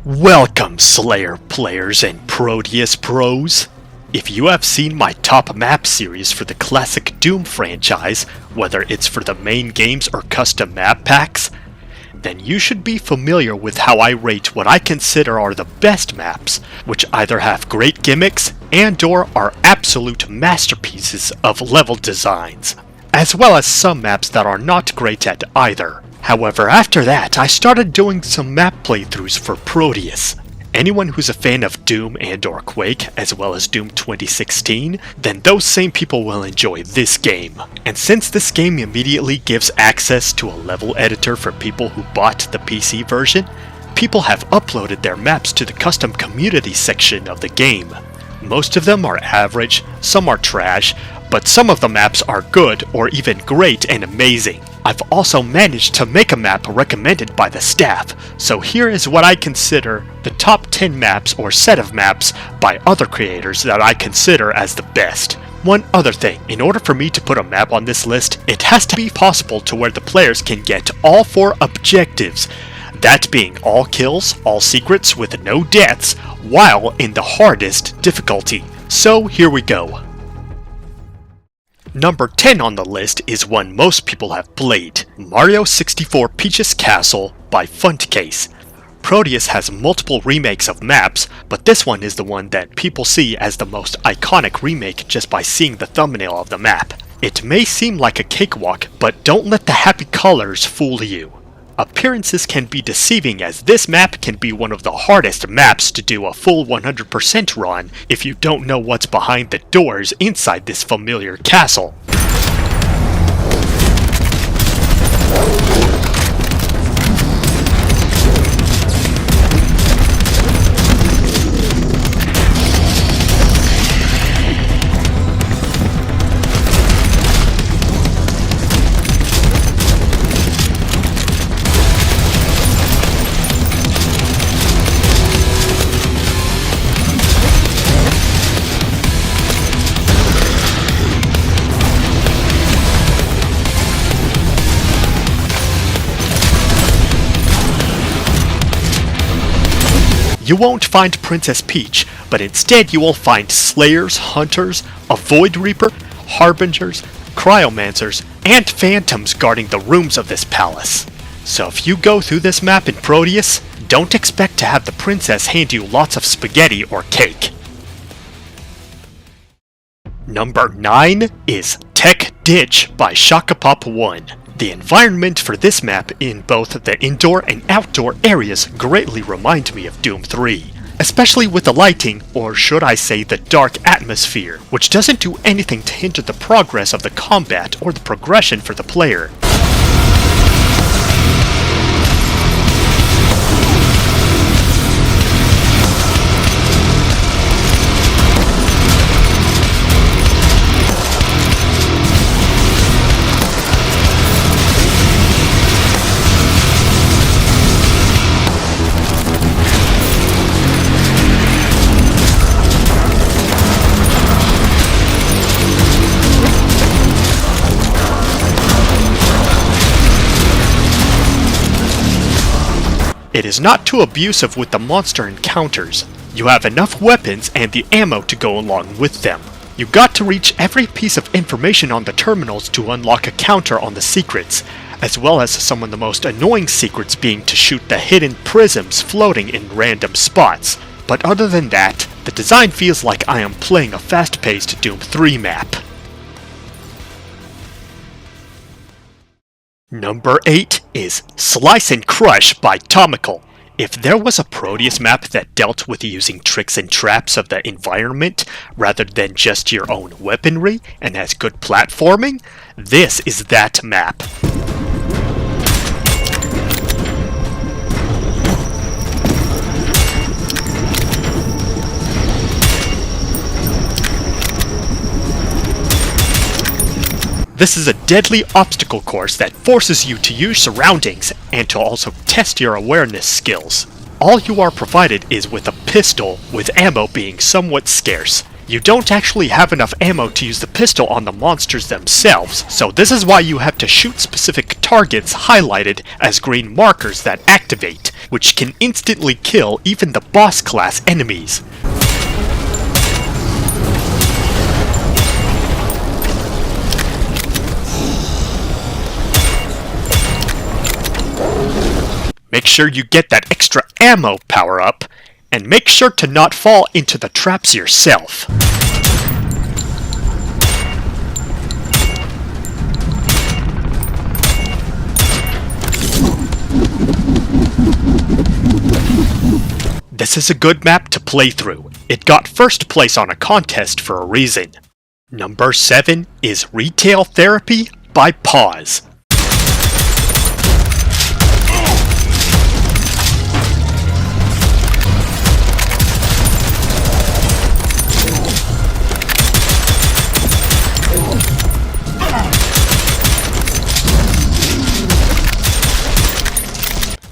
Welcome, Slayer players and Prodeus pros! If you have seen my top map series for the classic Doom franchise, whether it's for the main games or custom map packs, then you should be familiar with how I rate what I consider are the best maps, which either have great gimmicks and/or are absolute masterpieces of level designs, as well as some maps that are not great at either. However, after that, I started doing some map playthroughs for Prodeus. Anyone who's a fan of Doom and/or Quake, as well as Doom 2016, then those same people will enjoy this game. And since this game immediately gives access to a level editor for people who bought the PC version, people have uploaded their maps to the custom community section of the game. Most of them are average, some are trash, but some of the maps are good or even great and amazing. I've also managed to make a map recommended by the staff, so here is what I consider the top 10 maps or set of maps by other creators that I consider as the best. One other thing, in order for me to put a map on this list, it has to be possible to where the players can get all 4 objectives, that being all kills, all secrets with no deaths, while in the hardest difficulty. So here we go. Number 10 on the list is one most people have played, Mario 64 Peach's Castle by Funtcase. Prodeus has multiple remakes of maps, but this one is the one that people see as the most iconic remake just by seeing the thumbnail of the map. It may seem like a cakewalk, but don't let the happy colors fool you. Appearances can be deceiving, as this map can be one of the hardest maps to do a full 100% run if you don't know what's behind the doors inside this familiar castle. You won't find Princess Peach, but instead you will find Slayers, Hunters, a Void Reaper, Harbingers, Cryomancers, and Phantoms guarding the rooms of this palace. So if you go through this map in Prodeus, don't expect to have the princess hand you lots of spaghetti or cake. Number 9 is Tech Ditch by Shakapop1. The environment for this map in both the indoor and outdoor areas greatly remind me of Doom 3, especially with the lighting, or should I say the dark atmosphere, which doesn't do anything to hinder the progress of the combat or the progression for the player. It is not too abusive with the monster encounters. You have enough weapons and the ammo to go along with them. You got to reach every piece of information on the terminals to unlock a counter on the secrets, as well as some of the most annoying secrets being to shoot the hidden prisms floating in random spots. But other than that, the design feels like I am playing a fast-paced Doom 3 map. Number 8 is Slice and Crush by Tomical. If there was a Prodeus map that dealt with using tricks and traps of the environment rather than just your own weaponry and has good platforming, this is that map. This is a deadly obstacle course that forces you to use surroundings and to also test your awareness skills. All you are provided is with a pistol, with ammo being somewhat scarce. You don't actually have enough ammo to use the pistol on the monsters themselves, so this is why you have to shoot specific targets highlighted as green markers that activate, which can instantly kill even the boss class enemies. Make sure you get that extra ammo power up, and make sure to not fall into the traps yourself. This is a good map to play through. It got first place on a contest for a reason. Number 7 is Retail Therapy by Pause.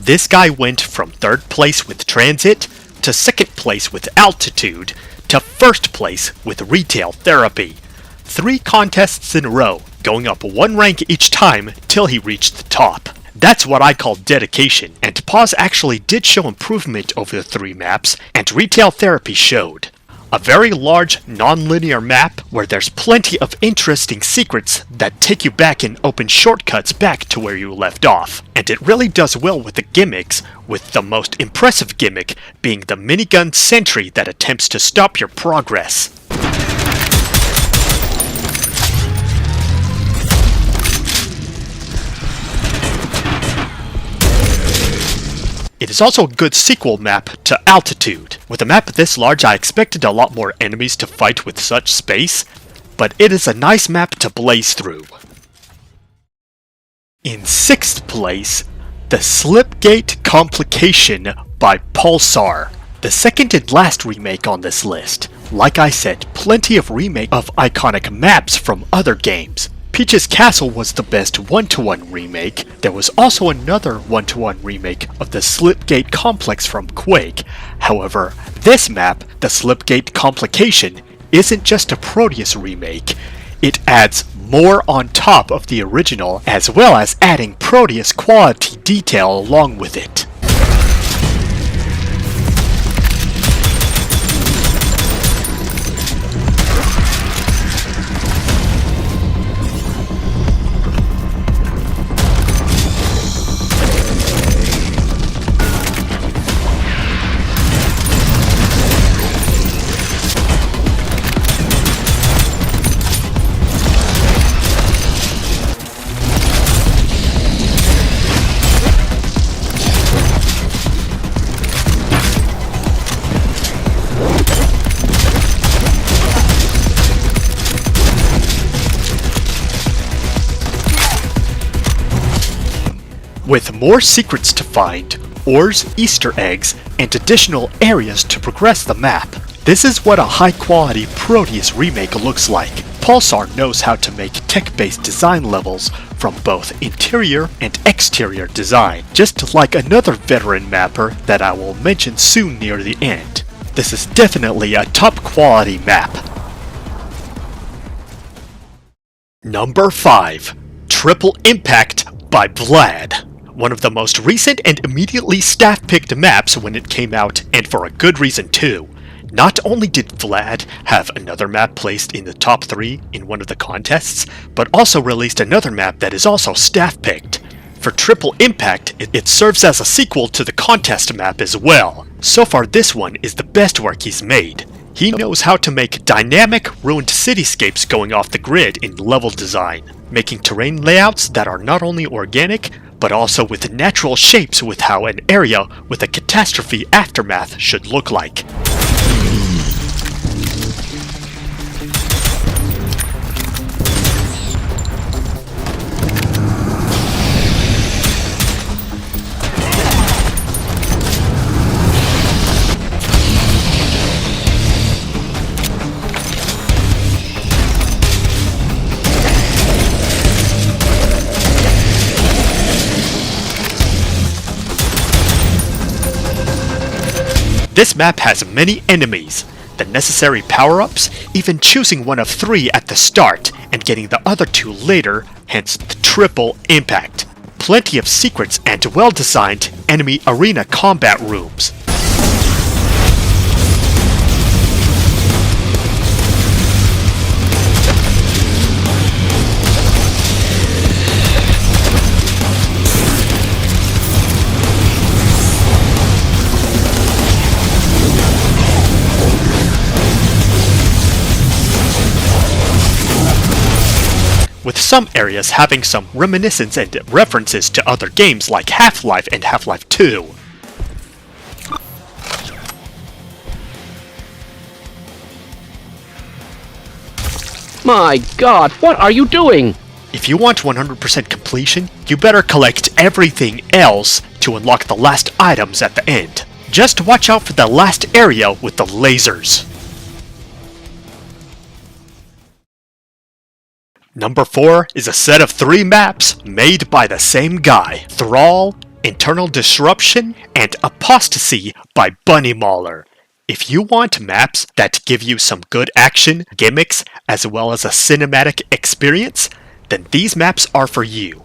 This guy went from 3rd place with Transit, to 2nd place with Altitude, to 1st place with Retail Therapy. 3 contests in a row, going up 1 rank each time till he reached the top. That's what I call dedication, and Pause actually did show improvement over the 3 maps, and Retail Therapy showed. A very large, non-linear map where there's plenty of interesting secrets that take you back and open shortcuts back to where you left off. And it really does well with the gimmicks, with the most impressive gimmick being the minigun sentry that attempts to stop your progress. It is also a good sequel map to Altitude. With a map this large, I expected a lot more enemies to fight with such space, but it is a nice map to blaze through. In 6th place, the Slipgate Complication by Pulsar. The second and last remake on this list. Like I said, plenty of remake of iconic maps from other games. Peach's Castle was the best 1-to-1 remake. There was also another 1-to-1 remake of the Slipgate Complex from Quake. However, this map, the Slipgate Complication, isn't just a Prodeus remake. It adds more on top of the original, as well as adding Prodeus quality detail along with it. With more secrets to find, ores, Easter eggs, and additional areas to progress the map. This is what a high-quality Proteus remake looks like. Pulsar knows how to make tech-based design levels from both interior and exterior design, just like another veteran mapper that I will mention soon near the end. This is definitely a top-quality map. Number 5. Triple Impact by Vlad. One of the most recent and immediately staff-picked maps when it came out, and for a good reason too. Not only did Vlad have another map placed in the top 3 in one of the contests, but also released another map that is also staff-picked. For Triple Impact, it serves as a sequel to the contest map as well. So far this one is the best work he's made. He knows how to make dynamic, ruined cityscapes going off the grid in level design, making terrain layouts that are not only organic, but also with natural shapes with how an area with a catastrophe aftermath should look like. This map has many enemies. the necessary power-ups, even choosing one of 3 at the start and getting the other 2 later, hence the triple impact. Plenty of secrets and well-designed enemy arena combat rooms. With some areas having some reminiscence and references to other games like Half-Life and Half-Life 2. My God, what are you doing? If you want 100% completion, you better collect everything else to unlock the last items at the end. Just watch out for the last area with the lasers. Number 4 is a set of 3 maps made by the same guy. Thrall, Internal Disruption, and Apostasy by Bunny Mauler. If you want maps that give you some good action, gimmicks, as well as a cinematic experience, then these maps are for you.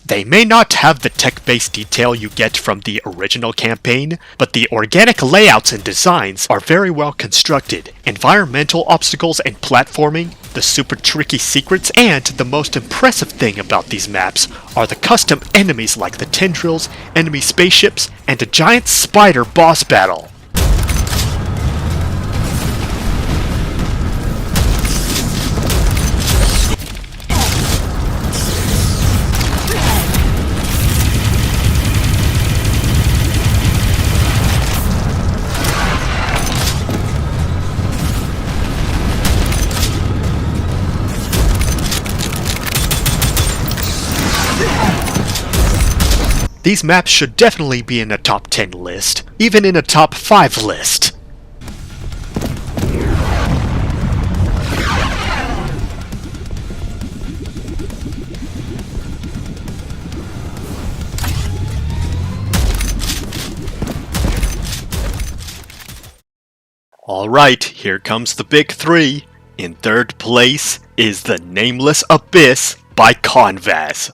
They may not have the tech-based detail you get from the original campaign, but the organic layouts and designs are very well constructed. Environmental obstacles and platforming, the super tricky secrets, and the most impressive thing about these maps are the custom enemies like the tendrils, enemy spaceships, and a giant spider boss battle. These maps should definitely be in a top 10 list, even in a top 5 list. Alright, here comes the big 3. In 3rd place is The Nameless Abyss by Convas.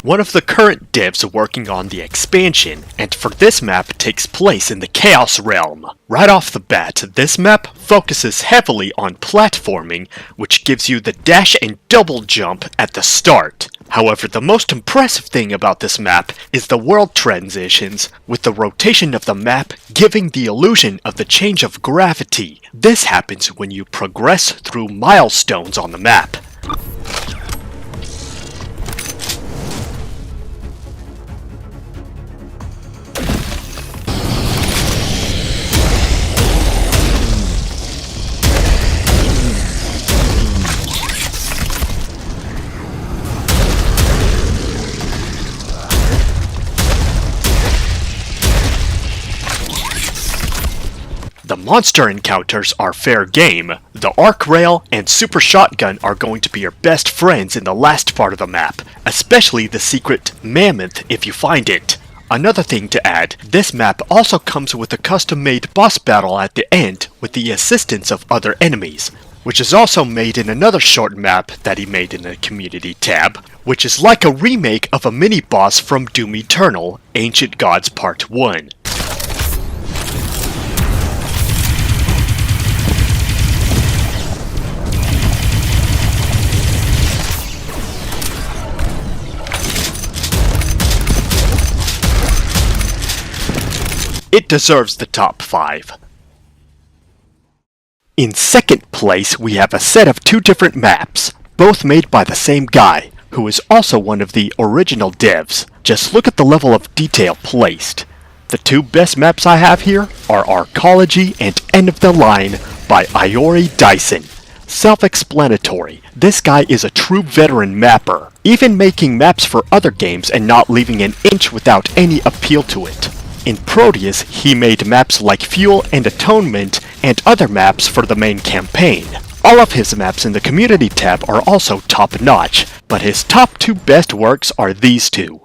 One of the current devs working on the expansion, and for this map takes place in the Chaos Realm. Right off the bat, this map focuses heavily on platforming, which gives you the dash and double jump at the start. However, the most impressive thing about this map is the world transitions, with the rotation of the map giving the illusion of the change of gravity. This happens when you progress through milestones on the map. The monster encounters are fair game, the arc rail and super shotgun are going to be your best friends in the last part of the map, especially the secret mammoth if you find it. Another thing to add, this map also comes with a custom-made boss battle at the end with the assistance of other enemies, which is also made in another short map that he made in the community tab, which is like a remake of a mini-boss from Doom Eternal, Ancient Gods Part 1. It deserves the top 5. In second place, we have a set of 2 different maps, both made by the same guy, who is also one of the original devs. Just look at the level of detail placed. The 2 best maps I have here are Arcology and End of the Line by Iori Dyson. Self-explanatory, this guy is a true veteran mapper, even making maps for other games and not leaving an inch without any appeal to it. In Prodeus, he made maps like Fuel and Atonement and other maps for the main campaign. All of his maps in the community tab are also top-notch, but his top 2 best works are these 2.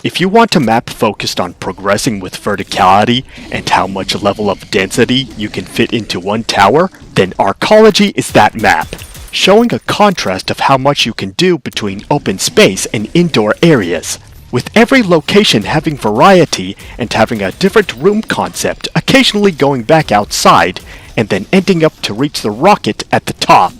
If you want a map focused on progressing with verticality and how much level of density you can fit into one tower, then Arcology is that map, showing a contrast of how much you can do between open space and indoor areas, with every location having variety and having a different room concept, occasionally going back outside and then ending up to reach the rocket at the top.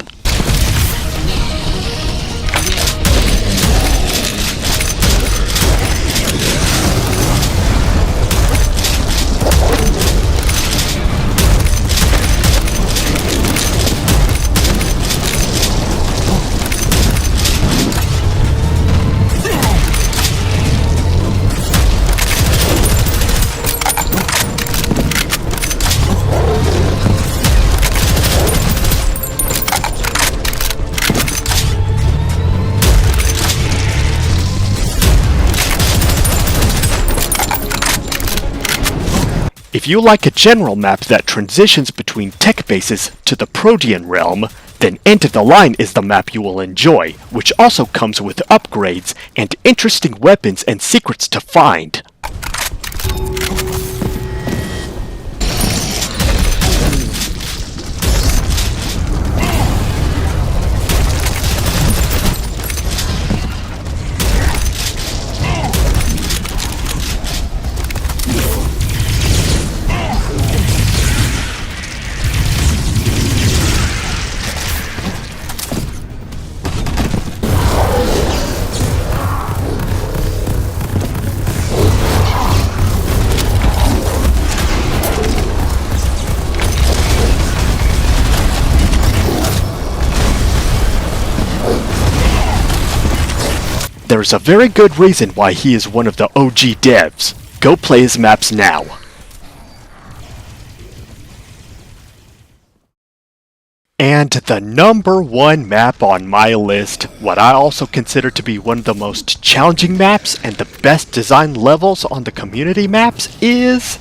If you like a general map that transitions between tech bases to the Protean realm, then End of the Line is the map you will enjoy, which also comes with upgrades and interesting weapons and secrets to find. There's a very good reason why he is one of the OG devs. Go play his maps now. And the number 1 map on my list, what I also consider to be one of the most challenging maps and the best design levels on the community maps, is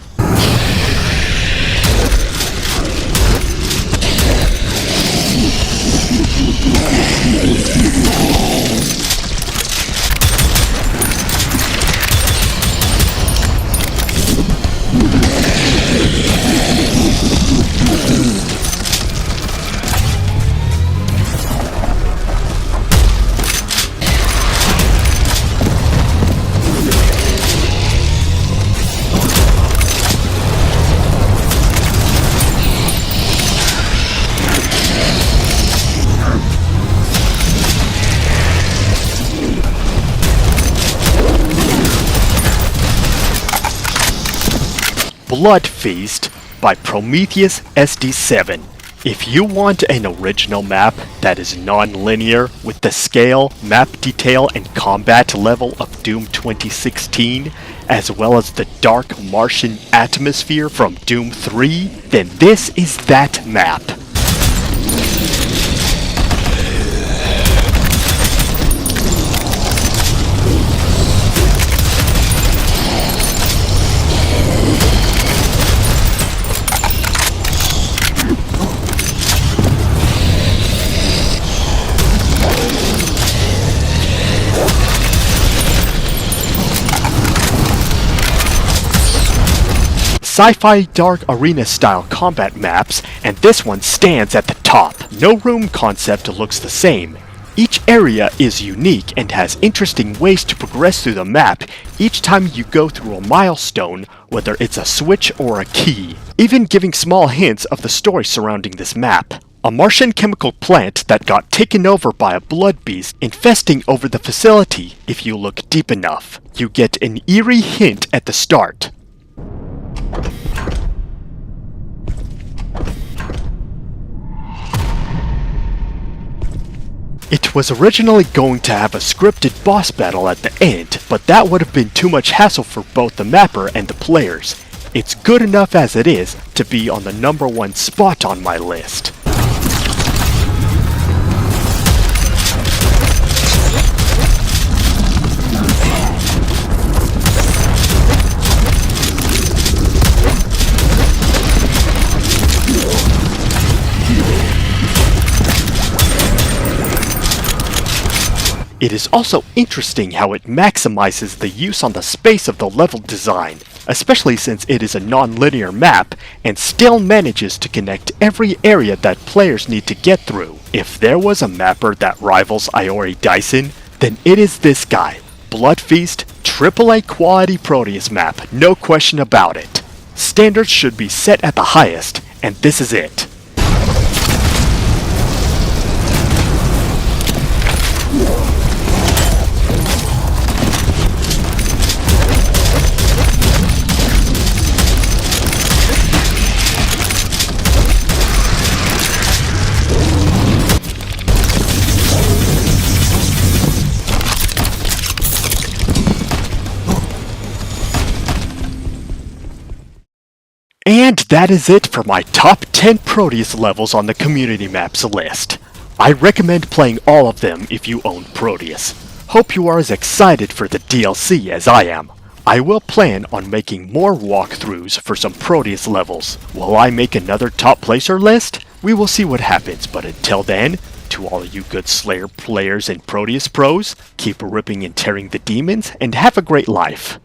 Blood Feast by Prometheus SD7. If you want an original map that is non-linear with the scale, map detail, and combat level of Doom 2016, as well as the dark Martian atmosphere from Doom 3, then this is that map. Sci-fi dark arena style combat maps, and this one stands at the top. No room concept looks the same. Each area is unique and has interesting ways to progress through the map each time you go through a milestone, whether it's a switch or a key, even giving small hints of the story surrounding this map. A Martian chemical plant that got taken over by a blood beast infesting over the facility. If you look deep enough, you get an eerie hint at the start. It was originally going to have a scripted boss battle at the end, but that would have been too much hassle for both the mapper and the players. It's good enough as it is to be on the #1 spot on my list. It is also interesting how it maximizes the use on the space of the level design, especially since it is a non-linear map and still manages to connect every area that players need to get through. If there was a mapper that rivals Iori Dyson, then it is this guy. Blood Feast, AAA quality Prodeus map, no question about it. Standards should be set at the highest, and this is it. And that is it for my top 10 Prodeus levels on the community maps list. I recommend playing all of them if you own Prodeus. Hope you are as excited for the DLC as I am. I will plan on making more walkthroughs for some Prodeus levels. Will I make another top placer list? We will see what happens, but until then, to all you good Slayer players and Prodeus pros, keep ripping and tearing the demons and have a great life.